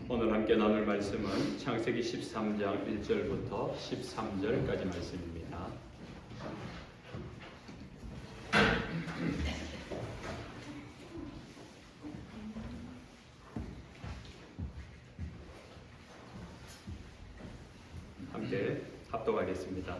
오늘 함께 나눌 말씀은 창세기 13장 1절부터 13절까지 말씀입니다. 함께 합독하겠습니다.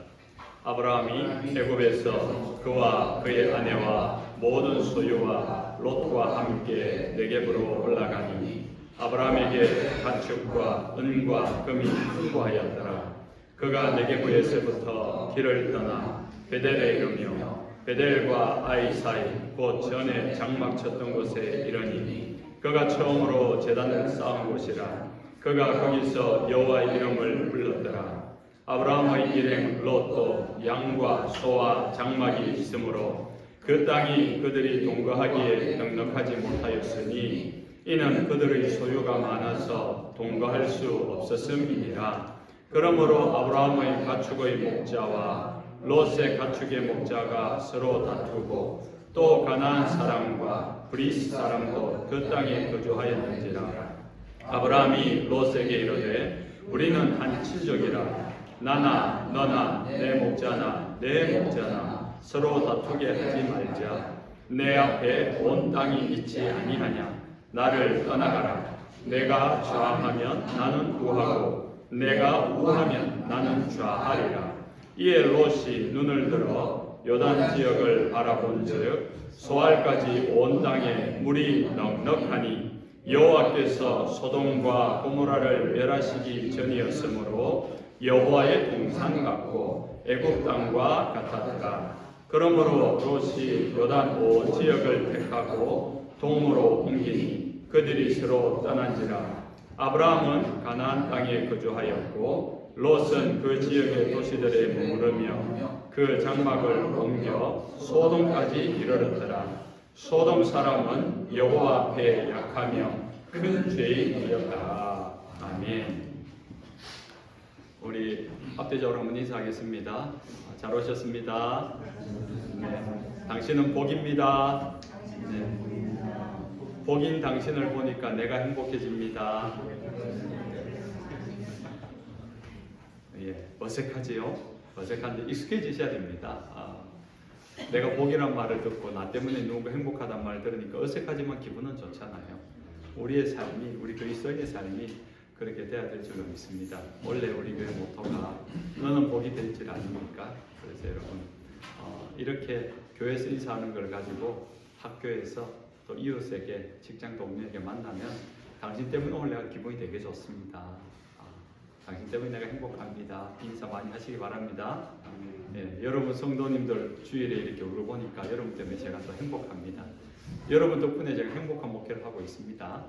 아브라함이 애굽에서 그와 그의 아내와 모든 소유와 롯과 함께 네겝으로 올라가니 아브라함에게 가축과 은과 금이 풍부하였더라. 그가 네겝에서부터 길을 떠나 베델에 이르며 베델과 아이 사이 곧 전에 장막 쳤던 곳에 이르니 그가 처음으로 제단을 쌓은 곳이라. 그가 거기서 여호와의 이름을 불렀더라. 아브라함의 일행 롯도 양과 소와 장막이 있으므로 그 땅이 그들이 동거하기에 넉넉하지 못하였으니 이는 그들의 소유가 많아서 동거할 수 없었음이니라. 그러므로 아브라함의 가축의 목자와 롯의 가축의 목자가 서로 다투고 또 가나안 사람과 브리스 사람도 그 땅에 거주하였는지라. 아브라함이 롯에게 이르되 우리는 한 친족이라. 나나 너나 내 목자나 내 목자나 서로 다투게 하지 말자. 내 앞에 온 땅이 있지 아니하냐. 나를 떠나가라. 내가 좌하면 나는 우하고 내가 우하면 나는 좌하리라. 이에 롯이 눈을 들어 요단 지역을 바라본즉 소알까지 온 땅에 물이 넉넉하니 여호와께서 소돔과 고모라를 멸하시기 전이었으므로 여호와의 동산 같고 애굽 땅과 같았더라. 그러므로 롯이 요단 온 지역을 택하고 동으로 옮기니 그들이 서로 떠난지라. 아브라함은 가나안 땅에 거주하였고 롯은 그 지역의 도시들에 머무르며 그 장막을 옮겨 소돔까지 이르렀더라. 소돔 사람은 여호와 앞에 약하며 큰 죄인이었다. 아멘. 우리 합대적으로 한번 인사하겠습니다. 잘 오셨습니다. 네. 당신은 복입니다. 네. 복인 당신을 보니까 내가 행복해집니다. 예, 어색하지요? 어색한데 익숙해지셔야 됩니다. 내가 복이란 말을 듣고 나 때문에 누군가 행복하단 말을 들으니까 어색하지만 기분은 좋잖아요. 우리의 삶이, 우리 그리스도인의 삶이 그렇게 돼야 될 줄로 믿습니다. 원래 우리 교회 모토가 너는 복이 될 줄 아닙니까? 그래서 여러분 이렇게 교회에서 인사하는 걸 가지고 학교에서 또 이웃에게 직장 동료에게 만나면 당신 때문에 오늘 내가 기분이 되게 좋습니다. 당신 때문에 내가 행복합니다. 인사 많이 하시기 바랍니다. 네, 여러분 성도님들 주일에 이렇게 울고 보니까 여러분 때문에 제가 더 행복합니다. 여러분 덕분에 제가 행복한 목회를 하고 있습니다.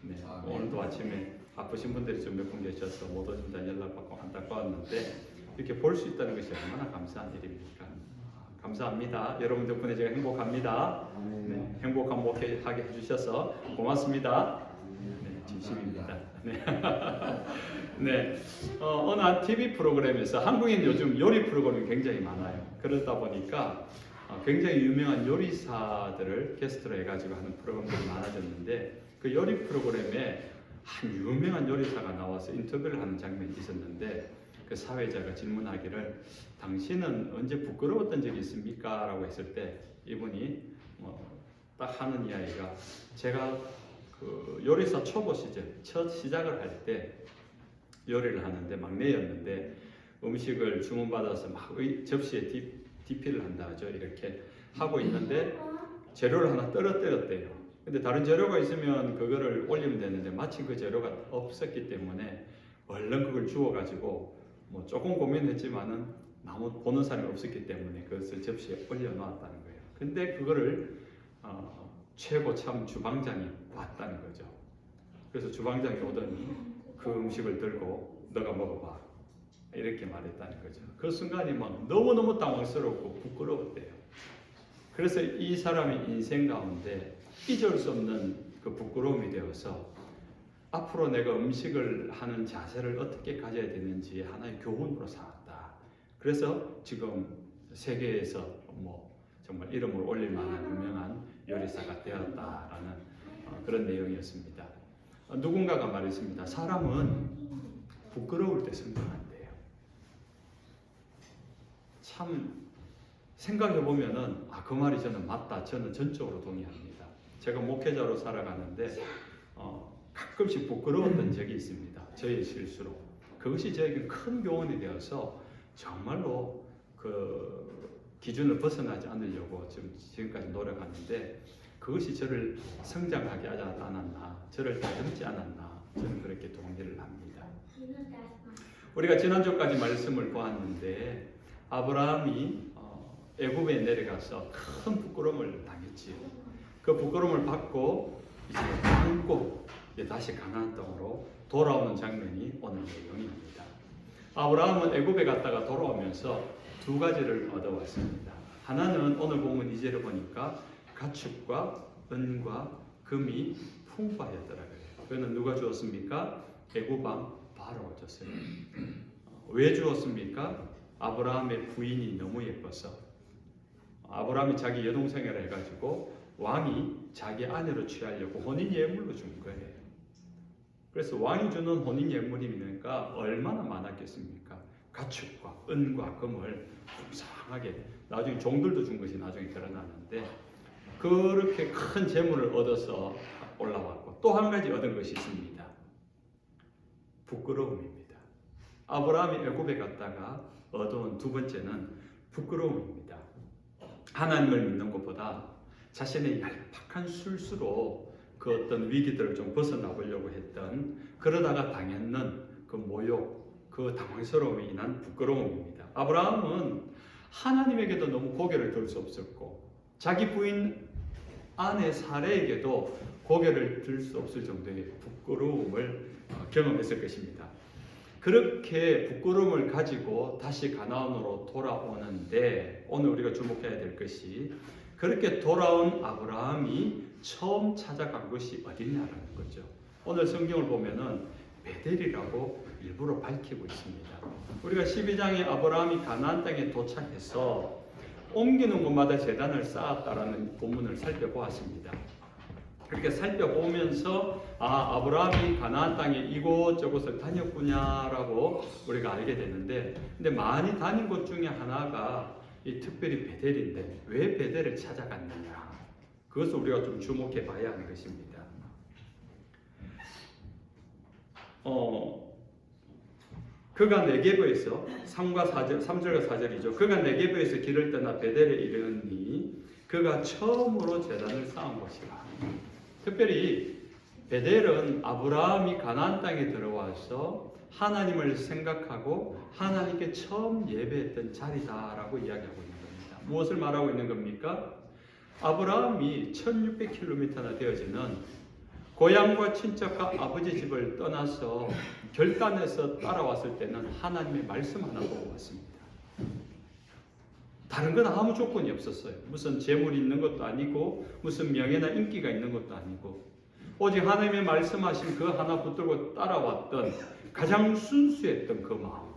네, 오늘도 아침에 아프신 분들이 좀 몇 분 계셔서 못 오신다는 연락받고 안타까웠는데 이렇게 볼 수 있다는 것이 얼마나 감사한 일입니까? 감사합니다. 여러분 덕분에 제가 행복합니다. 네, 행복한 목회하게 해주셔서 고맙습니다. 네, 진심입니다. 네. 네, 어느 한 TV 프로그램에서 한국인 요즘 요리 프로그램이 굉장히 많아요. 그러다 보니까 굉장히 유명한 요리사들을 게스트로 해가지고 하는 프로그램들이 많아졌는데 그 요리 프로그램에 한 유명한 요리사가 나와서 인터뷰를 하는 장면이 있었는데 그 사회자가 질문하기를 당신은 언제 부끄러웠던 적이 있습니까? 라고 했을 때 이분이 딱 하는 이야기가 제가 그 요리사 초보 시절 첫 시작을 할 때 요리를 하는데 막내였는데 음식을 주문받아서 막 접시에 디피를 한다 하죠. 이렇게 하고 있는데 재료를 하나 떨어뜨렸대요. 근데 다른 재료가 있으면 그거를 올리면 되는데 마침 그 재료가 없었기 때문에 얼른 그걸 주워가지고 뭐 조금 고민했지만은 아무 보는 사람이 없었기 때문에 그것을 접시에 올려놓았다는 거예요. 근데 그거를 최고 참 주방장이 봤다는 거죠. 그래서 주방장이 오더니 그 음식을 들고 너가 먹어봐 이렇게 말했다는 거죠. 그 순간이 막 너무너무 당황스럽고 부끄러웠대요. 그래서 이 사람의 인생 가운데 잊을 수 없는 그 부끄러움이 되어서 앞으로 내가 음식을 하는 자세를 어떻게 가져야 되는지 하나의 교훈으로 삼았다. 그래서 지금 세계에서 정말 이름을 올릴 만한 유명한 요리사가 되었다라는 그런 내용이었습니다. 누군가가 말했습니다. 사람은 부끄러울 때 성장한대요. 참 생각해 보면은 그 말이 저는 맞다. 저는 전적으로 동의합니다. 제가 목회자로 살아가는데 가끔씩 부끄러웠던 적이 있습니다. 저의 실수로. 그것이 저에게 큰 교훈이 되어서 정말로 그 기준을 벗어나지 않으려고 지금까지 노력하는데 그것이 저를 성장하게 하지 않았나, 저를 다듬지 않았나, 저는 그렇게 동의를 합니다. 우리가 지난주까지 말씀을 보았는데 아브라함이 애굽에 내려가서 큰 부끄러움을 당했지요. 그 부끄러움을 받고 이제 안고 다시 가나안 땅으로 돌아오는 장면이 오늘 내용입니다. 아브라함은 애굽에 갔다가 돌아오면서 두 가지를 얻어왔습니다. 하나는 오늘 본문 2절을 보니까 가축과 은과 금이 풍부하였더라고요. 그거는 누가 주었습니까? 애굽 왕 바로가 줬어요. 왜 주었습니까? 아브라함의 부인이 너무 예뻐서 아브라함이 자기 여동생이라 해가지고 왕이 자기 아내로 취하려고 혼인 예물로 준 거예요. 그래서 왕이 주는 혼인 예물이니까 얼마나 많았겠습니까? 가축과 은과 금을 풍성하게 나중에 종들도 준 것이 나중에 드러나는데 그렇게 큰 재물을 얻어서 올라왔고 또 한 가지 얻은 것이 있습니다. 부끄러움입니다. 아브라함이 애굽에 갔다가 얻어온 두 번째는 부끄러움입니다. 하나님을 믿는 것보다 자신의 얄팍한 술수로 그 어떤 위기들을 좀 벗어나 보려고 했던 그러다가 당했는 그 모욕, 그 당황스러움에 인한 부끄러움입니다. 아브라함은 하나님에게도 너무 고개를 들 수 없었고 자기 부인 아내 사레에게도 고개를 들 수 없을 정도의 부끄러움을 경험했을 것입니다. 그렇게 부끄러움을 가지고 다시 가나안으로 돌아오는데 오늘 우리가 주목해야 될 것이 그렇게 돌아온 아브라함이 처음 찾아간 것이 어디냐라는 거죠. 오늘 성경을 보면은 베델이라고 일부러 밝히고 있습니다. 우리가 12장에 아브라함이 가나안 땅에 도착해서 옮기는 곳마다 제단을 쌓았다라는 본문을 살펴보았습니다. 그렇게 살펴보면서 아브라함이 가나안 땅에 이곳저곳을 다녔구냐라고 우리가 알게 되는데 근데 많이 다닌 곳 중에 하나가 특별히 베델인데 왜 베델을 찾아갔느냐 그것을 우리가 좀 주목해 봐야 하는 것입니다. 그가 네게브에서 3절과 4절이죠. 그가 네게브에서 길을 떠나 베델에 이르니 그가 처음으로 제단을 쌓은 곳이라. 특별히 베델은 아브라함이 가나안 땅에 들어와서 하나님을 생각하고 하나님께 처음 예배했던 자리다라고 이야기하고 있는 겁니다. 무엇을 말하고 있는 겁니까? 아브라함이 1600km나 되어지는 고향과 친척과 아버지 집을 떠나서 결단해서 따라왔을 때는 하나님의 말씀 하나 보고 왔습니다. 다른 건 아무 조건이 없었어요. 무슨 재물이 있는 것도 아니고 무슨 명예나 인기가 있는 것도 아니고 오직 하나님의 말씀하신 그 하나 붙들고 따라왔던 가장 순수했던 그 마음,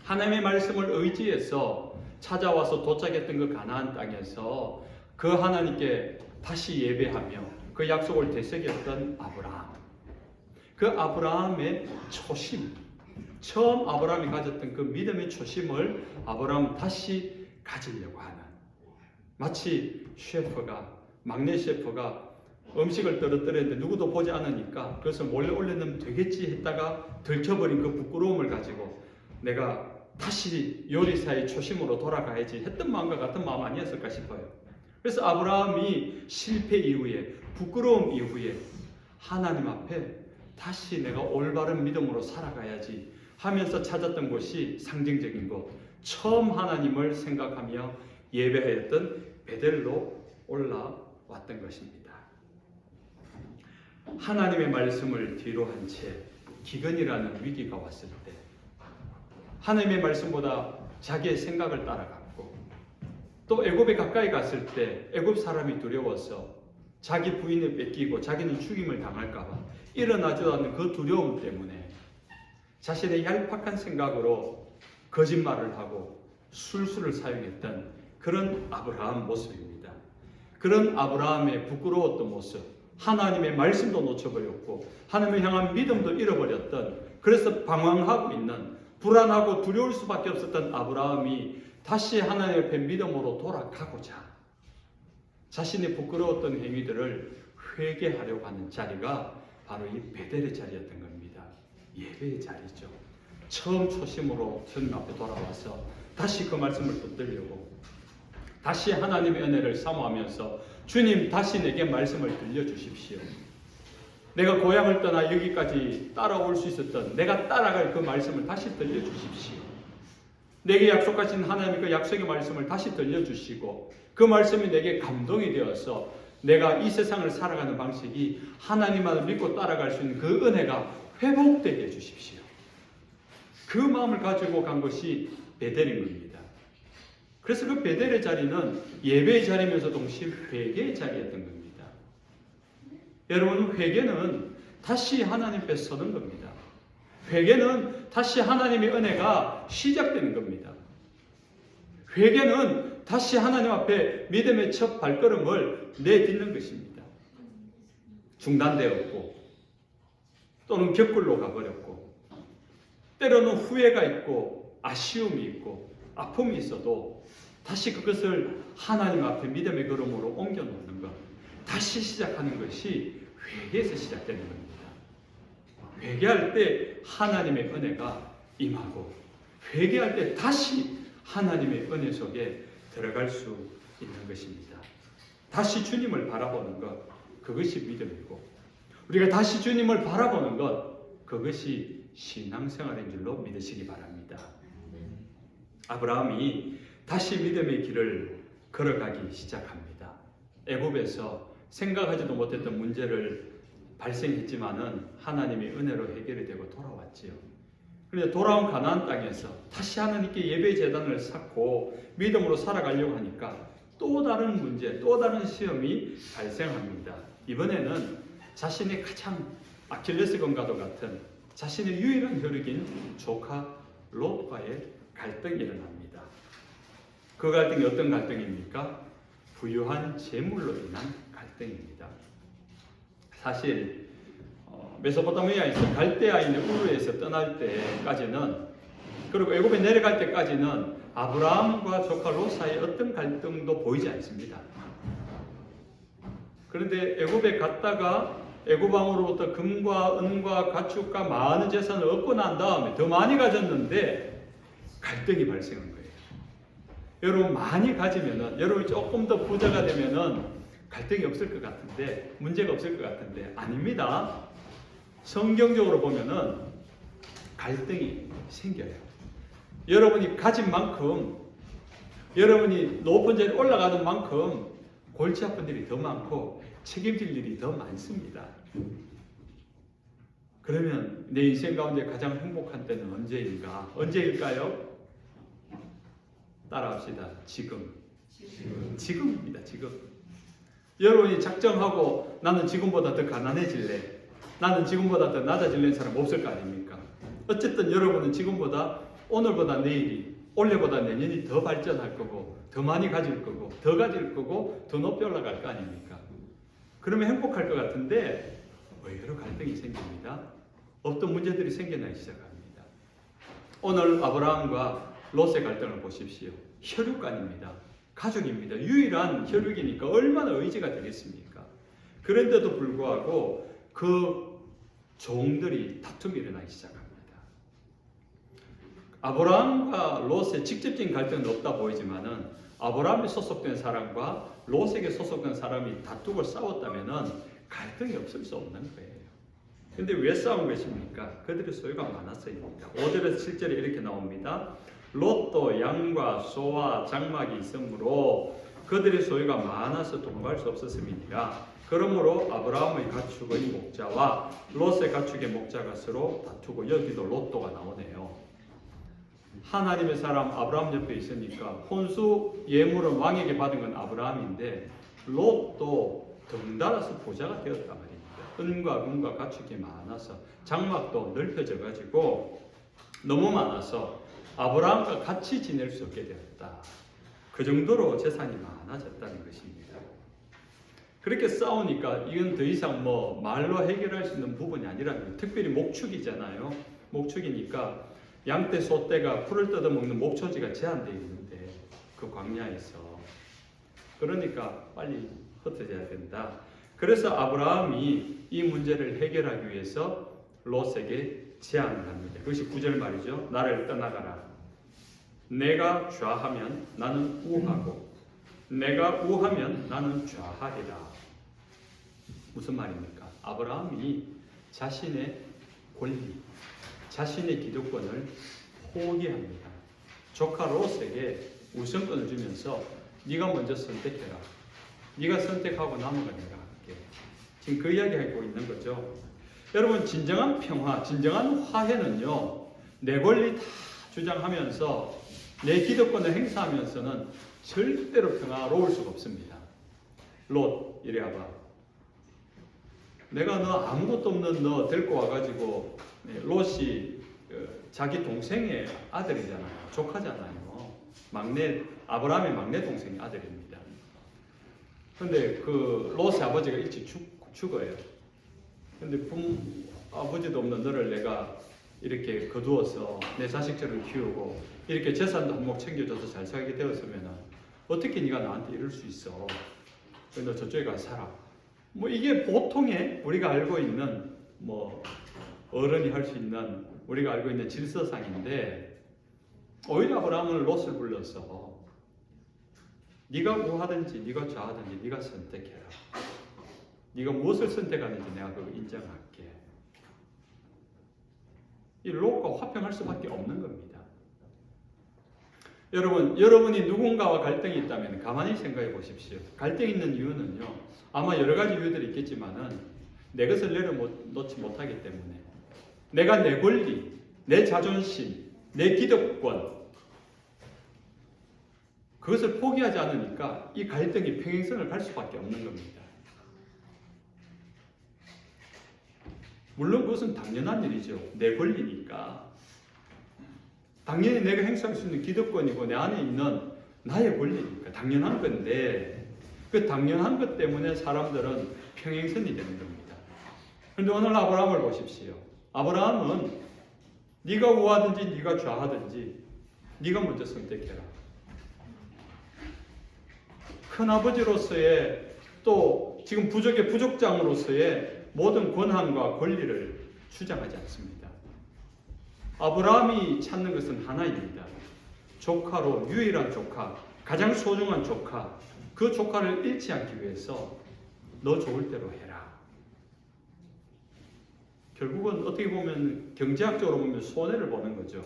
하나님의 말씀을 의지해서 찾아와서 도착했던 그 가나안 땅에서 그 하나님께 다시 예배하며 그 약속을 되새겼던 아브라함, 그 아브라함의 초심, 처음 아브라함이 가졌던 그 믿음의 초심을 아브라함은 다시 가지려고 하는, 마치 셰프가, 막내 셰프가 음식을 떨어뜨렸는데 누구도 보지 않으니까 그것을 몰래 올려놓으면 되겠지 했다가 들켜버린 그 부끄러움을 가지고 내가 다시 요리사의 초심으로 돌아가야지 했던 마음과 같은 마음 아니었을까 싶어요. 그래서 아브라함이 실패 이후에, 부끄러움 이후에 하나님 앞에 다시 내가 올바른 믿음으로 살아가야지 하면서 찾았던 곳이 상징적인 곳, 처음 하나님을 생각하며 예배하였던 베델로 올라왔던 것입니다. 하나님의 말씀을 뒤로 한 채 기근이라는 위기가 왔을 때 하나님의 말씀보다 자기의 생각을 따라갔고 또 애굽에 가까이 갔을 때 애굽 사람이 두려워서 자기 부인을 뺏기고 자기는 죽임을 당할까봐 일어나지도 않는 그 두려움 때문에 자신의 얄팍한 생각으로 거짓말을 하고 술수를 사용했던 그런 아브라함 모습입니다. 그런 아브라함의 부끄러웠던 모습, 하나님의 말씀도 놓쳐버렸고 하나님을 향한 믿음도 잃어버렸던, 그래서 방황하고 있는, 불안하고 두려울 수밖에 없었던 아브라함이 다시 하나님 앞에 믿음으로 돌아가고자 자신이 부끄러웠던 행위들을 회개하려고 하는 자리가 바로 이 베델의 자리였던 겁니다. 예배의 자리죠. 처음 초심으로 주님 앞에 돌아와서 다시 그 말씀을 붙들려고, 다시 하나님의 은혜를 사모하면서 주님 다시 내게 말씀을 들려주십시오. 내가 고향을 떠나 여기까지 따라올 수 있었던, 내가 따라갈 그 말씀을 다시 들려주십시오. 내게 약속하신 하나님의 그 약속의 말씀을 다시 들려주시고, 그 말씀이 내게 감동이 되어서 내가 이 세상을 살아가는 방식이 하나님만을 믿고 따라갈 수 있는 그 은혜가 회복되게 해주십시오. 그 마음을 가지고 간 것이 베델인 겁니다. 그래서 그 베델의 자리는 예배의 자리면서 동시에 회개의 자리였던 겁니다. 여러분, 회개는 다시 하나님 앞에 서는 겁니다. 회개는 다시 하나님의 은혜가 시작되는 겁니다. 회개는 다시 하나님 앞에 믿음의 첫 발걸음을 내딛는 것입니다. 중단되었고 또는 격굴로 가버렸고, 때로는 후회가 있고 아쉬움이 있고 아픔이 있어도 다시 그것을 하나님 앞에 믿음의 걸음으로 옮겨놓는 것, 다시 시작하는 것이 회개에서 시작되는 겁니다. 회개할 때 하나님의 은혜가 임하고, 회개할 때 다시 하나님의 은혜 속에 들어갈 수 있는 것입니다. 다시 주님을 바라보는 것, 그것이 믿음이고, 우리가 다시 주님을 바라보는 것, 그것이 신앙생활인 줄로 믿으시기 바랍니다. 아브라함이 다시 믿음의 길을 걸어가기 시작합니다. 애굽에서 생각하지도 못했던 문제를 발생했지만은 하나님의 은혜로 해결이 되고 돌아왔지요. 그런데 돌아온 가나안 땅에서 다시 하나님께 예배 제단을 쌓고 믿음으로 살아가려고 하니까 또 다른 문제, 또 다른 시험이 발생합니다. 이번에는 자신의 가장 아킬레스건과도 같은 자신의 유일한 혈육인 조카 롯과의 갈등이 일어납니다. 그 갈등이 어떤 갈등입니까? 부유한 재물로 인한 갈등입니다. 사실 메소포타미아에서 갈대아인의 우르에서 떠날 때까지는, 그리고 애굽에 내려갈 때까지는 아브라함과 조카 롯 사이에 어떤 갈등도 보이지 않습니다. 그런데 애굽에 갔다가 애굽 왕으로부터 금과 은과 가축과 많은 재산을 얻고 난 다음에 더 많이 가졌는데 갈등이 발생한 거예요. 여러분, 많이 가지면은, 여러분이 조금 더 부자가 되면은 갈등이 없을 것 같은데, 문제가 없을 것 같은데, 아닙니다. 성경적으로 보면은 갈등이 생겨요. 여러분이 가진 만큼, 여러분이 높은 자리에 올라가는 만큼 골치 아픈 일이 더 많고 책임질 일이 더 많습니다. 그러면 내 인생 가운데 가장 행복한 때는 언제인가? 언제일까요? 따라합시다. 지금입니다. 지금. 여러분이 작정하고 나는 지금보다 더 가난해질래, 나는 지금보다 더 낮아질래 사람 없을 거 아닙니까? 어쨌든 여러분은 지금보다, 오늘보다 내일이, 올해보다 내년이 더 발전할 거고, 더 많이 가질 거고, 더 가질 거고, 더 높이 올라갈 거 아닙니까? 그러면 행복할 것 같은데 의외로 갈등이 생깁니다. 어떤 문제들이 생겨나기 시작합니다. 오늘 아브라함과 롯의 갈등을 보십시오. 혈육간입니다. 가족입니다. 유일한 혈육이니까 얼마나 의지가 되겠습니까? 그런데도 불구하고 그 종들이 다툼이 일어나기 시작합니다. 아브라함과 롯의 직접적인 갈등은 없다 보이지만은 아브라함에 소속된 사람과 롯에게 소속된 사람이 다투고 싸웠다면은 갈등이 없을 수 없는 거예요. 근데 왜 싸운 것입니까? 그들의 소유가 많았으니까. 5절에서 7절에 이렇게 나옵니다. 롯도 양과 소와 장막이 있으므로 그들의 소유가 많아서 동거할 수 없었음이니라. 그러므로 아브라함의 가축의 목자와 롯의 가축의 목자가 서로 다투고, 여기도 롯도가 나오네요. 하나님의 사람 아브라함 옆에 있으니까 혼수 예물은 왕에게 받은 건 아브라함인데 롯도 덩달아서 부자가 되었단 말입니다. 은과 금과 가축이 많아서 장막도 넓혀져 가지고 너무 많아서 아브라함과 같이 지낼 수 없게 되었다. 그 정도로 재산이 많아졌다는 것입니다. 그렇게 싸우니까 이건 더 이상 뭐 말로 해결할 수 있는 부분이 아니라는 거예요. 특별히 목축이잖아요. 목축이니까 양떼 소떼가 풀을 뜯어먹는 목초지가 제한되어 있는데 그 광야에서 그러니까 빨리 흩어져야 된다. 그래서 아브라함이 이 문제를 해결하기 위해서 롯에게 제안을 합니다. 그것이 9절 말이죠. 나를 떠나가라. 내가 좌하면 나는 우하고 내가 우하면 나는 좌하리라. 무슨 말입니까? 아브라함이 자신의 권리, 자신의 기득권을 포기합니다. 조카 롯에게 우선권을 주면서 네가 먼저 선택해라. 네가 선택하고 남은 건 내가 할게. 지금 그 이야기하고 있는 거죠. 여러분, 진정한 평화, 진정한 화해는요, 내 권리 다 주장하면서 내 기득권을 행사하면서는 절대로 평화로울 수가 없습니다. 롯, 이리 와봐. 내가 너 아무것도 없는 너 데리고 와가지고 롯이 자기 동생의 아들이잖아요. 조카잖아요. 막내, 아브라함의 막내 동생의 아들입니다. 근데 그 롯의 아버지가 일찍 죽어요. 근데 아버지도 없는 너를 내가 이렇게 거두어서 내 자식처럼 키우고 이렇게 재산도 한몫 챙겨줘서 잘 살게 되었으면 어떻게 네가 나한테 이럴 수 있어? 너 저쪽에 가서 살아. 뭐 이게 보통의 우리가 알고 있는 뭐 어른이 할 수 있는 우리가 알고 있는 질서상인데 오히려 아브라함은 롯을 불러서 네가 우하든지 네가 좌하든지 네가 선택해라. 네가 무엇을 선택하는지 내가 그걸 인정할게. 이 롯과 화평할 수밖에 없는 겁니다. 여러분, 여러분이 누군가와 갈등이 있다면 가만히 생각해 보십시오. 갈등이 있는 이유는요, 아마 여러 가지 이유들이 있겠지만은 내 것을 내려놓지 못하기 때문에 내가 내 권리, 내 자존심, 내 기득권 그것을 포기하지 않으니까 이 갈등이 평행선을 갈 수밖에 없는 겁니다. 물론 그것은 당연한 일이죠. 내 권리니까. 당연히 내가 행사할 수 있는 기득권이고 내 안에 있는 나의 권리니까 당연한 건데 그 당연한 것 때문에 사람들은 평행선이 되는 겁니다. 그런데 오늘 아브라함을 보십시오. 아브라함은 네가 우하든지 네가 좌하든지 네가 먼저 선택해라. 큰아버지로서의 또 지금 부족의 부족장으로서의 모든 권한과 권리를 주장하지 않습니다. 아브라함이 찾는 것은 하나입니다. 조카로 유일한 조카, 가장 소중한 조카, 그 조카를 잃지 않기 위해서 너 좋을 대로 해라. 결국은 어떻게 보면 경제학적으로 보면 손해를 보는 거죠.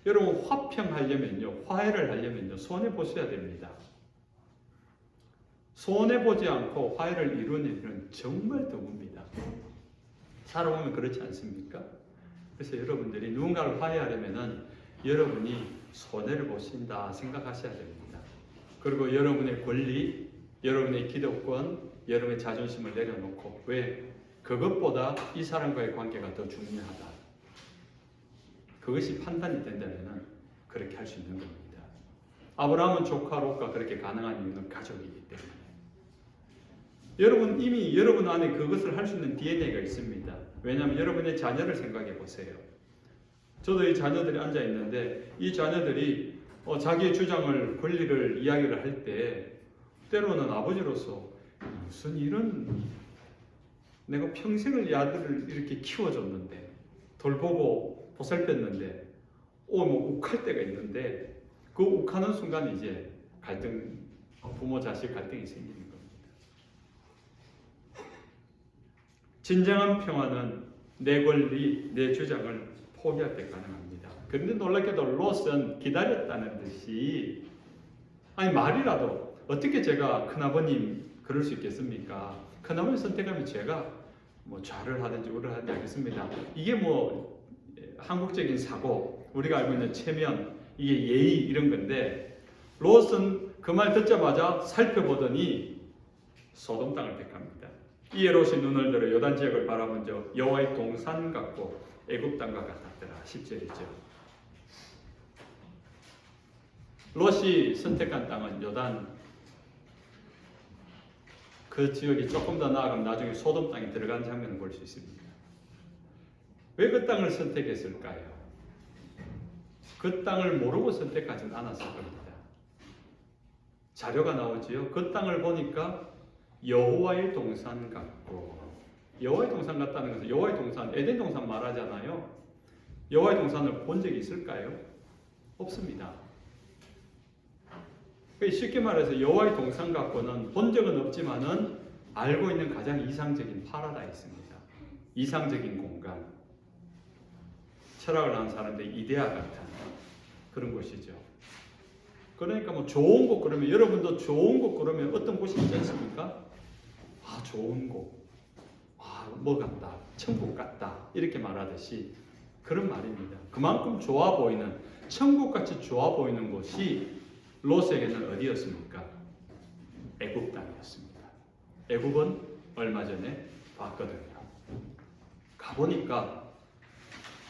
여러분 화평하려면요, 화해를 하려면요, 손해 보셔야 됩니다. 손해 보지 않고 화해를 이루는 일은 정말 드뭅니다. 살아보면 그렇지 않습니까? 그래서 여러분들이 누군가를 화해하려면은 여러분이 손해를 보신다 생각하셔야 됩니다. 그리고 여러분의 권리, 여러분의 기득권, 여러분의 자존심을 내려놓고 왜? 그것보다 이 사람과의 관계가 더 중요하다. 그것이 판단이 된다면 그렇게 할 수 있는 겁니다. 아브라함은 조카 롯과 그렇게 가능한 이유는 가족이기 때문에. 여러분 이미 여러분 안에 그것을 할 수 있는 DNA가 있습니다. 왜냐하면 여러분의 자녀를 생각해 보세요. 저도 이 자녀들이 앉아 있는데 이 자녀들이 자기의 주장을 권리를 이야기를 할 때 때로는 아버지로서 무슨 이런 내가 평생을 이 아들을 이렇게 키워줬는데 돌보고 보살폈는데 뭐 욱할 때가 있는데 그 욱하는 순간 이제 갈등 부모 자식 갈등이 생기는 겁니다. 진정한 평화는 내 권리, 내 주장을 포기할 때 가능합니다. 그런데 놀랍게도 롯은 기다렸다는 듯이 아니 말이라도 어떻게 제가 큰아버님 그럴 수 있겠습니까? 큰아버님 선택하면 제가 뭐 좌를 하든지 우를 하든지 하겠습니다. 이게 뭐 한국적인 사고, 우리가 알고 있는 체면, 이게 예의 이런 건데 롯은 그 말 듣자마자 살펴보더니 소돔 땅을 택합니다. 이에 롯이 눈을 들어 요단 지역을 바라본즉 여호와의 동산 같고 애굽 땅과 같았더라. 10절이죠. 롯이 선택한 땅은 요단 그 지역이 조금 더 나아가면 나중에 소돔 땅에 들어간 장면을 볼 수 있습니다. 왜 그 땅을 선택했을까요? 그 땅을 모르고 선택하진 않았을 겁니다. 자료가 나오지요. 그 땅을 보니까 여호와의 동산 같고, 여호와의 동산 같다는 것은 여호와의 동산, 에덴 동산 말하잖아요. 여호와의 동산을 본 적이 있을까요? 없습니다. 쉽게 말해서 여호와의 동산 같고는 본 적은 없지만은 알고 있는 가장 이상적인 파라다이스입니다. 이상적인 공간. 철학을 하는 사람들의 이데아 같은 그런 곳이죠. 그러니까 뭐 좋은 곳 그러면 여러분도 좋은 곳 그러면 어떤 곳이 있지 않습니까? 아, 좋은 곳. 아, 뭐 같다. 천국 같다. 이렇게 말하듯이 그런 말입니다. 그만큼 좋아 보이는, 천국같이 좋아 보이는 곳이 롯에게는 어디였습니까? 애굽 땅이었습니다. 애굽은 얼마 전에 봤거든요. 가보니까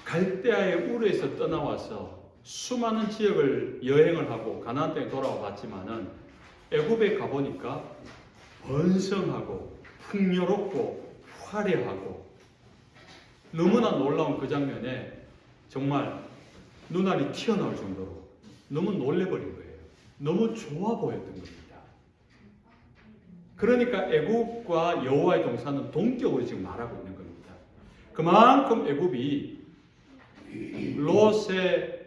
갈대아의 우르에서 떠나와서 수많은 지역을 여행을 하고 가나안 땅에 돌아와 봤지만은 애굽에 가보니까 번성하고 풍요롭고 화려하고 너무나 놀라운 그 장면에 정말 눈알이 튀어나올 정도로 너무 놀래버린 거예요. 너무 좋아 보였던 겁니다. 그러니까 애굽과 여호와의 동산은 동격으로 지금 말하고 있는 겁니다. 그만큼 애굽이 롯의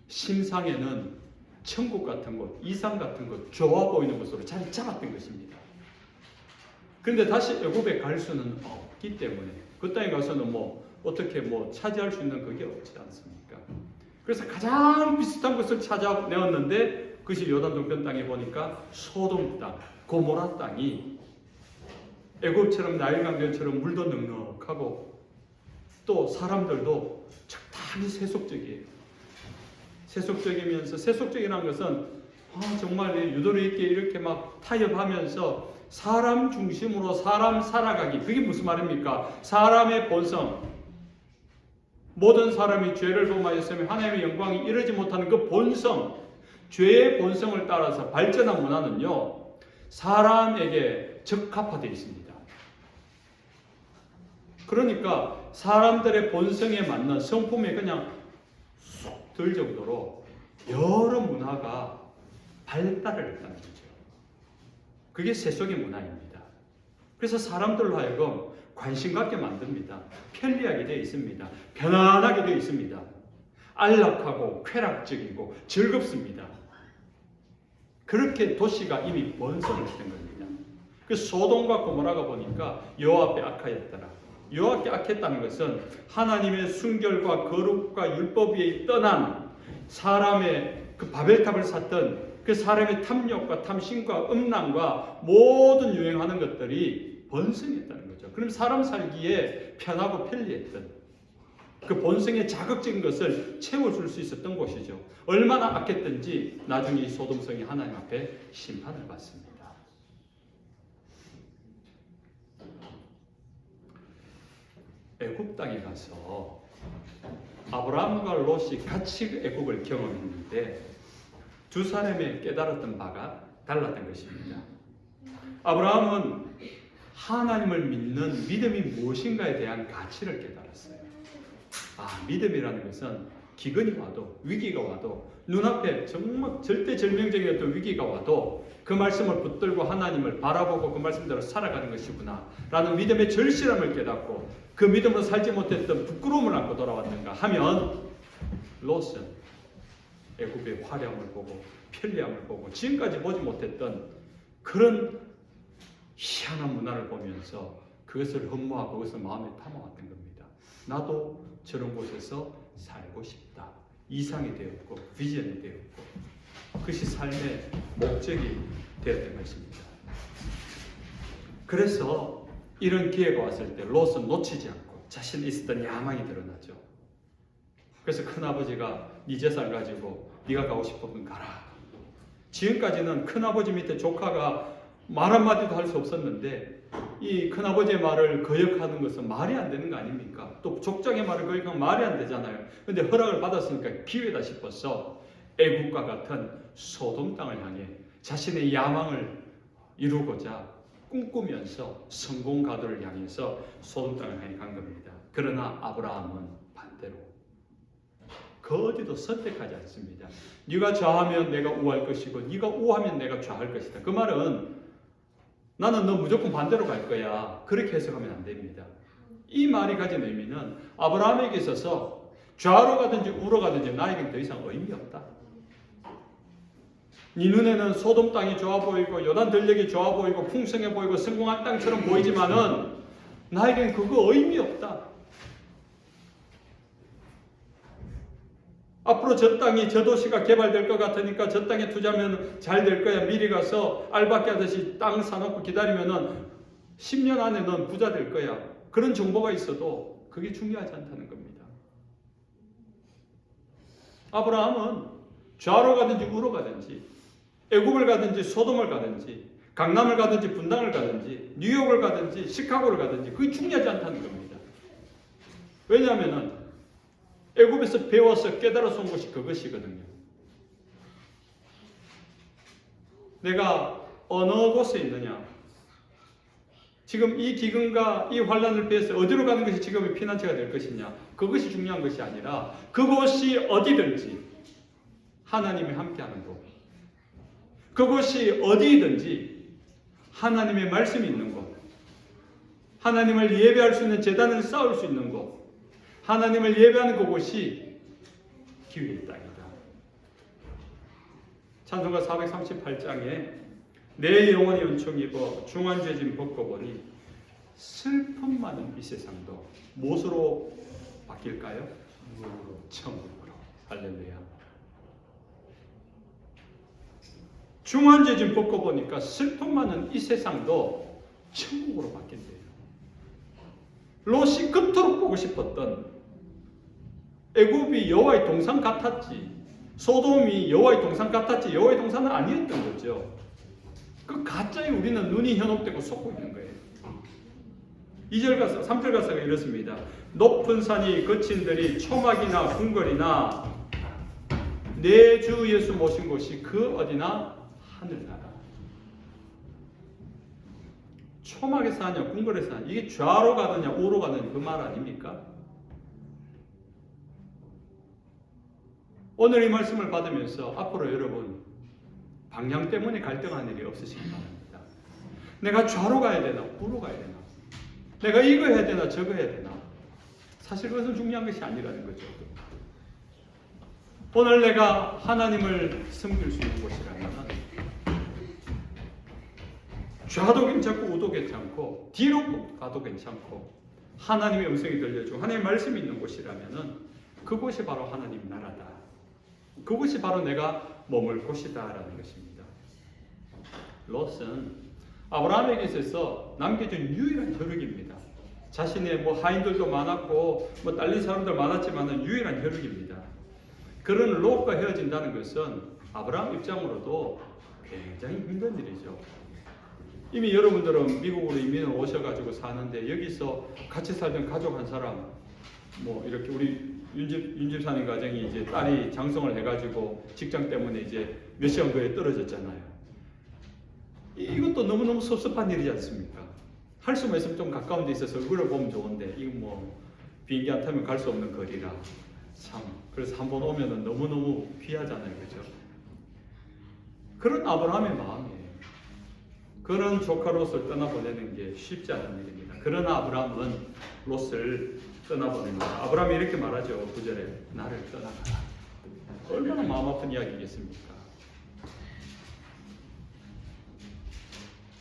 심상에는 천국 같은 곳, 이상 같은 곳, 좋아 보이는 곳으로 자리 잡았던 것입니다. 그런데 다시 애굽에 갈 수는 없기 때문에 그 땅에 가서는 어떻게 차지할 수 있는 그게 없지 않습니까? 그래서 가장 비슷한 것을 찾아내었는데 그것이 요단 동편 땅에 보니까 소돔 땅, 고모라 땅이 애굽처럼 나일강변처럼 물도 넉넉하고 또 사람들도 적당히 세속적이에요. 세속적이면서 세속적이라는 것은 정말 유도리 있게 이렇게 막 타협하면서 사람 중심으로 사람 살아가기. 그게 무슨 말입니까? 사람의 본성. 모든 사람이 죄를 범하였으며 하나님의 영광이 이르지 못하는 그 본성, 죄의 본성을 따라서 발전한 문화는요, 사람에게 적합화되어 있습니다. 그러니까 사람들의 본성에 맞는 성품에 그냥 쏙 들 정도로 여러 문화가 발달을 했다는 거죠. 그게 세속의 문화입니다. 그래서 사람들로 하여금 관심 갖게 만듭니다. 편리하게 되어 있습니다. 편안하게 되어 있습니다. 안락하고 쾌락적이고 즐겁습니다. 그렇게 도시가 이미 번성을 했던 겁니다. 그 소돔과 고모라가 보니까 여호와 앞에 악하였더라. 여호와 앞에 악했다는 것은 하나님의 순결과 거룩과 율법 위에 떠난 사람의 그 바벨탑을 샀던 그 사람의 탐욕과 탐심과 음란과 모든 유행하는 것들이 번성했다는 거죠. 그럼 사람 살기에 편하고 편리했던 그 본성의 자극적인 것을 채워줄 수 있었던 곳이죠. 얼마나 악했든지 나중에 이 소돔성이 하나님 앞에 심판을 받습니다. 애굽 땅에 가서 아브라함과 롯이 같이 애굽을 경험했는데 두 사람의 깨달았던 바가 달랐던 것입니다. 아브라함은 하나님을 믿는 믿음이 무엇인가에 대한 가치를 깨달았어요. 믿음이라는 것은 기근이 와도 위기가 와도 눈앞에 정말 절대절명적인 어떤 위기가 와도 그 말씀을 붙들고 하나님을 바라보고 그 말씀대로 살아가는 것이구나 라는 믿음의 절실함을 깨닫고 그 믿음으로 살지 못했던 부끄러움을 안고 돌아왔는가 하면 롯은 애굽의 화려함을 보고 편리함을 보고 지금까지 보지 못했던 그런 희한한 문화를 보면서 그것을 흠모하고 그것을 마음에 담아왔던 겁니다. 나도 저런 곳에서 살고 싶다. 이상이 되었고 비전이 되었고 그것이 삶의 목적이 되었던 것입니다. 그래서 이런 기회가 왔을 때 롯은 놓치지 않고 자신이 있었던 야망이 드러나죠. 그래서 큰아버지가 네 재산 가지고 네가 가고 싶으면 가라. 지금까지는 큰아버지 밑에 조카가 말 한마디도 할 수 없었는데 이 큰아버지의 말을 거역하는 것은 말이 안 되는 거 아닙니까? 또 족장의 말을 거역하면 말이 안 되잖아요. 그런데 허락을 받았으니까 기회다 싶어서 애국과 같은 소돔 땅을 향해 자신의 야망을 이루고자 꿈꾸면서 성공 가도를 향해서 소돔 땅을 향해 간 겁니다. 그러나 아브라함은 반대로 그 어디도 선택하지 않습니다. 네가 좌하면 내가 우할 것이고 네가 우하면 내가 좌할 것이다. 그 말은 나는 너 무조건 반대로 갈 거야. 그렇게 해석하면 안 됩니다. 이 말이 가진 의미는 아브라함에게 있어서 좌로 가든지 우로 가든지 나에겐 더 이상 의미 없다. 네 눈에는 소돔 땅이 좋아 보이고 요단 들녘이 좋아 보이고 풍성해 보이고 성공한 땅처럼 보이지만은 나에겐 그거 의미 없다. 앞으로 저 땅이 저 도시가 개발될 것 같으니까 저 땅에 투자하면 잘 될 거야. 미리 가서 알바끼 하듯이 땅 사놓고 기다리면은 10년 안에 넌 부자 될 거야. 그런 정보가 있어도 그게 중요하지 않다는 겁니다. 아브라함은 좌로 가든지 우로 가든지 애굽을 가든지 소돔을 가든지 강남을 가든지 분당을 가든지 뉴욕을 가든지 시카고를 가든지 그게 중요하지 않다는 겁니다. 왜냐하면 애굽에서 배워서 깨달아서 온 것이 그것이거든요. 내가 어느 곳에 있느냐, 지금 이 기근과 이 환란을 피해서 어디로 가는 것이 지금의 피난처가 될 것이냐, 그것이 중요한 것이 아니라 그곳이 어디든지 하나님이 함께하는 곳, 그곳이 어디든지 하나님의 말씀이 있는 곳, 하나님을 예배할 수 있는 제단을 쌓을 수 있는 곳, 하나님을 예배하는 그곳이 기회의 땅이다. 찬송가 438장에 내 영혼이 은총 입어 중환죄짐 벗고 보니 슬픔 많은 이 세상도 무엇으로 바뀔까요? 천국으로. 할렐루야. 중환죄짐 벗고 보니까 슬픔 많은 이 세상도 천국으로 바뀐대요. 롯이 그토록 보고 싶었던 애굽이 여호와의 동산 같았지, 소돔이 여호와의 동산 같았지, 여호와의 동산은 아니었던 거죠. 그 가짜에 우리는 눈이 현혹되고 속고 있는 거예요. 2절 가서 3절 가사가 이렇습니다. 높은 산이 거친들이 초막이나 궁궐이나 내 주 예수 모신 곳이 그 어디나 하늘나라. 초막에서 하냐 궁궐에서 하냐, 이게 좌로 가느냐 우로 가느냐 그 말 아닙니까? 오늘 이 말씀을 받으면서 앞으로 여러분 방향 때문에 갈등하는 일이 없으시기 바랍니다. 내가 좌로 가야 되나 우로 가야 되나, 내가 이거 해야 되나 저거 해야 되나, 사실 그것은 중요한 것이 아니라는 거죠. 오늘 내가 하나님을 섬길 수 있는 곳이라면 좌도 괜찮고 우도 괜찮고 뒤로 가도 괜찮고 하나님의 음성이 들려주고 하나님의 말씀이 있는 곳이라면 그곳이 바로 하나님 나라다. 그것이 바로 내가 머물 곳이다라는 것입니다. 롯은 아브라함에게 있어서 남겨준 유일한 혈육입니다. 자신의 하인들도 많았고 딸린 사람들 많았지만 유일한 혈육입니다. 그런 롯과 헤어진다는 것은 아브라함 입장으로도 굉장히 힘든 일이죠. 이미 여러분들은 미국으로 이민을 오셔가지고 사는데 여기서 같이 살던 가족 한 사람, 이렇게 우리 윤집사님 가정이 이제 딸이 장성을 해가지고 직장 때문에 이제 몇 시간 거에 떨어졌잖아요. 이것도 너무너무 섭섭한 일이지 않습니까? 할 수만 있으면 좀 가까운 데 있어서 얼굴을 보면 좋은데 이거 비행기 안 타면 갈 수 없는 거리라 참, 그래서 한번 오면은 너무너무 귀하잖아요, 그죠? 그런 아브라함의 마음이에요. 그런 조카 롯을 떠나보내는 게 쉽지 않은 일입니다. 그러나 아브라함은 롯을 떠나보냅니다. 아브라함이 이렇게 말하죠. 9절에 나를 떠나가라. 얼마나 마음 아픈 이야기겠습니까?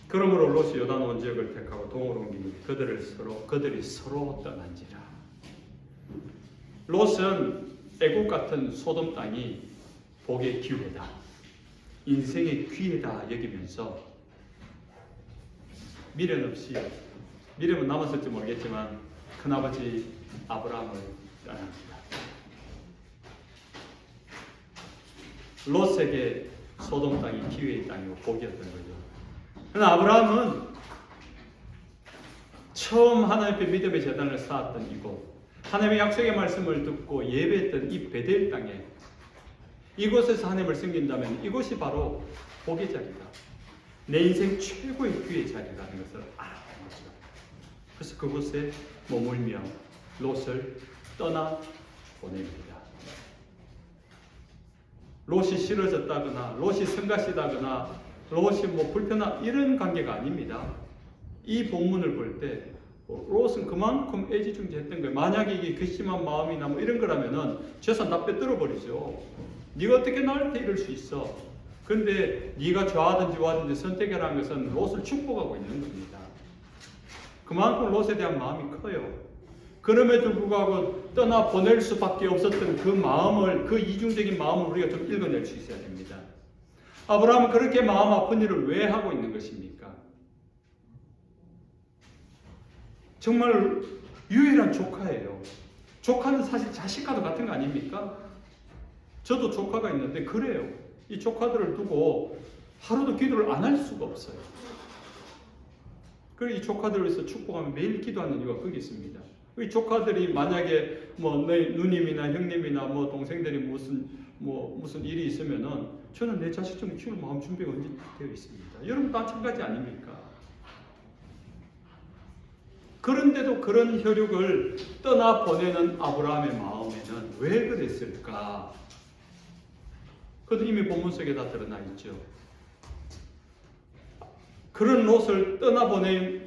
그러므로 롯이 요단 온 지역을 택하고 동으로 옮기니 그들이 서로 떠난지라. 롯은 애국 같은 소돔 땅이 복의 기회다, 인생의 기회다 여기면서 미련 없이, 미련은 남았을지 모르겠지만 큰아버지 아브라함을 떠납니다. 롯에게 소돔 땅이 기회의 땅이고 복이었던 거죠. 그러나 아브라함은 처음 하나님 앞에 믿음의 제단을 쌓았던 이곳, 하나님의 약속의 말씀을 듣고 예배했던 이 베델 땅에, 이곳에서 하나님을 섬긴다면 이곳이 바로 복의 자리다. 내 인생 최고의 기회의 자리라는 것을 알았던 거죠. 그래서 그곳에 머물며 롯을 떠나 보냅니다. 롯이 싫어졌다거나 롯이 성가시다거나 롯이 뭐 불편한 이런 관계가 아닙니다. 이 본문을 볼 때 롯은 그만큼 애지중지했던 거예요. 만약에 이게 괘씸한 마음이나 뭐 이런 거라면은 재산 다 빼들어 버리죠. 네가 어떻게 나한테 이럴 수 있어? 근데 네가 좌하든지 우하든지 선택해라는 것은 롯을 축복하고 있는 겁니다. 그만큼 롯에 대한 마음이 커요. 그럼에도 불구하고 떠나 보낼 수밖에 없었던 그 마음을, 그 이중적인 마음을 우리가 좀 읽어낼 수 있어야 됩니다. 아브라함은 그렇게 마음 아픈 일을 왜 하고 있는 것입니까? 정말 유일한 조카예요. 조카는 사실 자식과도 같은 거 아닙니까? 저도 조카가 있는데 그래요. 이 조카들을 두고 하루도 기도를 안 할 수가 없어요. 그리고 이 조카들을 위해서 축복하면 매일 기도하는 이유가 거기 있습니다. 이 조카들이 만약에 뭐 너희 누님이나 형님이나 뭐 동생들이 무슨 일이 있으면은 저는 내 자식 좀 키울 마음 준비가 언제 되어 있습니다. 여러분도 마찬가지 아닙니까? 그런데도 그런 혈육을 떠나보내는 아브라함의 마음에는 왜 그랬을까? 그것도 이미 본문 속에 다 드러나 있죠. 그런 롯을 떠나보내야지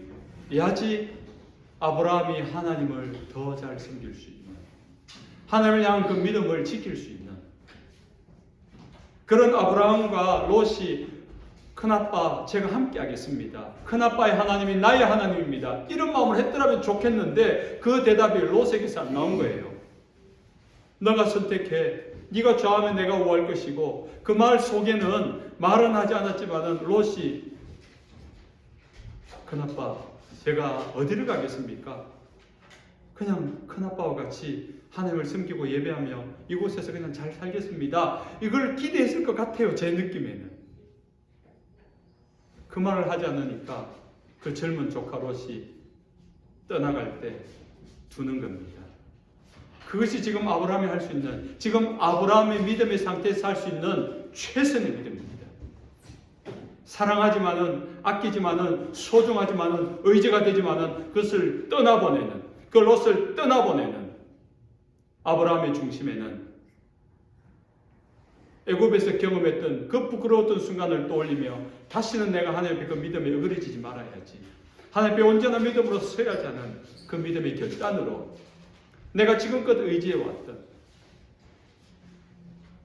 아브라함이 하나님을 더 잘 섬길 수 있는, 하나님을 향한 그 믿음을 지킬 수 있는 그런 아브라함과 롯이 큰아빠 제가 함께 하겠습니다. 큰아빠의 하나님이 나의 하나님입니다. 이런 마음을 했더라면 좋겠는데 그 대답이 롯에게서 안 나온 거예요. 너가 선택해. 네가 좌하면 내가 우할 것이고, 그 말 속에는 말은 하지 않았지만은 롯이 큰아빠 제가 어디를 가겠습니까? 그냥 큰아빠와 같이 하나님을 섬기고 예배하며 이곳에서 그냥 잘 살겠습니다. 이걸 기대했을 것 같아요. 제 느낌에는. 그 말을 하지 않으니까 그 젊은 조카 롯이 떠나갈 때 두는 겁니다. 그것이 지금 아브라함이 할 수 있는, 지금 아브라함의 믿음의 상태에서 할 수 있는 최선의 믿음입니다. 사랑하지만은, 아끼지만은, 소중하지만은, 의지가 되지만은 그것을 떠나보내는, 그 롯을 떠나보내는 아브라함의 중심에는 애굽에서 경험했던 그 부끄러웠던 순간을 떠올리며 다시는 내가 하나님 앞에 그 믿음에 어그러지지 말아야지. 하나님 앞에 온전한 믿음으로 서야지 하는 그 믿음의 결단으로 내가 지금껏 의지해왔던,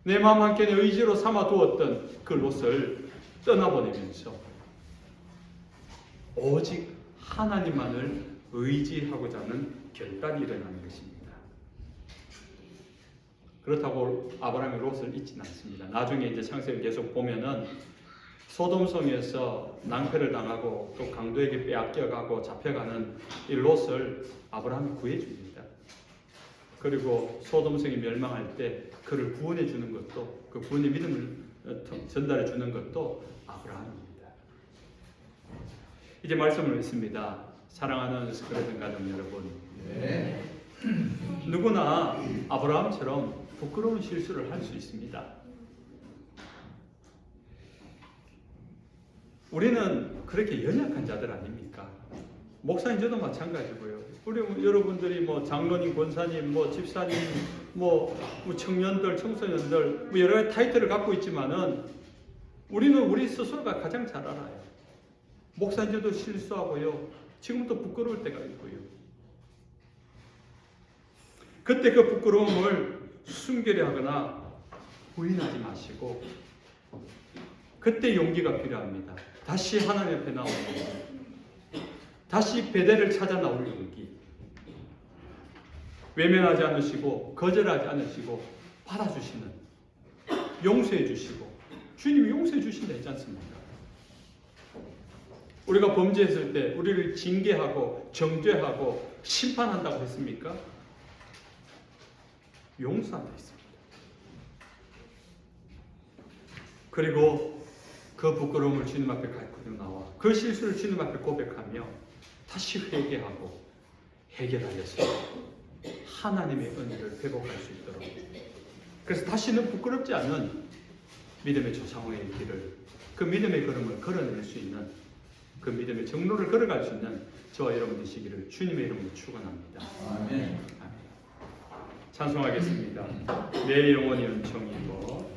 내 마음 한켠에 의지로 삼아두었던 그 롯을 떠나보내면서 오직 하나님만을 의지하고자 하는 결단이 일어나는 것입니다. 그렇다고 아브라함이 롯을 잊지는 않습니다. 나중에 이제 창세기를 계속 보면은 소돔성에서 낭패를 당하고 또 강도에게 빼앗겨가고 잡혀가는 이 롯을 아브라함이 구해줍니다. 그리고 소돔성이 멸망할 때 그를 구원해 주는 것도, 그 구원의 믿음을 전달해 주는 것도 아브라함입니다. 이제 말씀을 읽습니다. 사랑하는 스크래든 가족 여러분, 네. 누구나 아브라함처럼 부끄러운 실수를 할 수 있습니다. 우리는 그렇게 연약한 자들 아닙니까? 목사님 저도 마찬가지고요. 우리 여러분들이 뭐 장로님, 권사님, 뭐 집사님, 뭐 청년들, 청소년들 뭐 여러 가지 타이틀을 갖고 있지만은 우리는 우리 스스로가 가장 잘 알아요. 목사님 저도 실수하고요. 지금도 부끄러울 때가 있고요. 그때 그 부끄러움을 숨기려 하거나 부인하지 마시고 그때 용기가 필요합니다. 다시 하나님 앞에 나오는 용기, 다시 베델을 찾아 나올 용기, 외면하지 않으시고 거절하지 않으시고 받아주시는, 용서해 주시고 주님이 용서해 주신다 했지 않습니까? 우리가 범죄했을 때 우리를 징계하고 정죄하고 심판한다고 했습니까? 용서한다 했습니다. 그리고 그 부끄러움을 주님 앞에 가지고 나와 그 실수를 주님 앞에 고백하며 다시 회개하고 해결하여서 하나님의 은혜를 회복할 수 있도록, 그래서 다시는 부끄럽지 않은 믿음의 조상의 길을, 그 믿음의 걸음을 걸어낼 수 있는, 그 믿음의 정로를 걸어갈 수 있는 저와 여러분 되시기를 주님의 이름으로 축원합니다. 아멘. 찬송하겠습니다. 내 영혼이 은총이고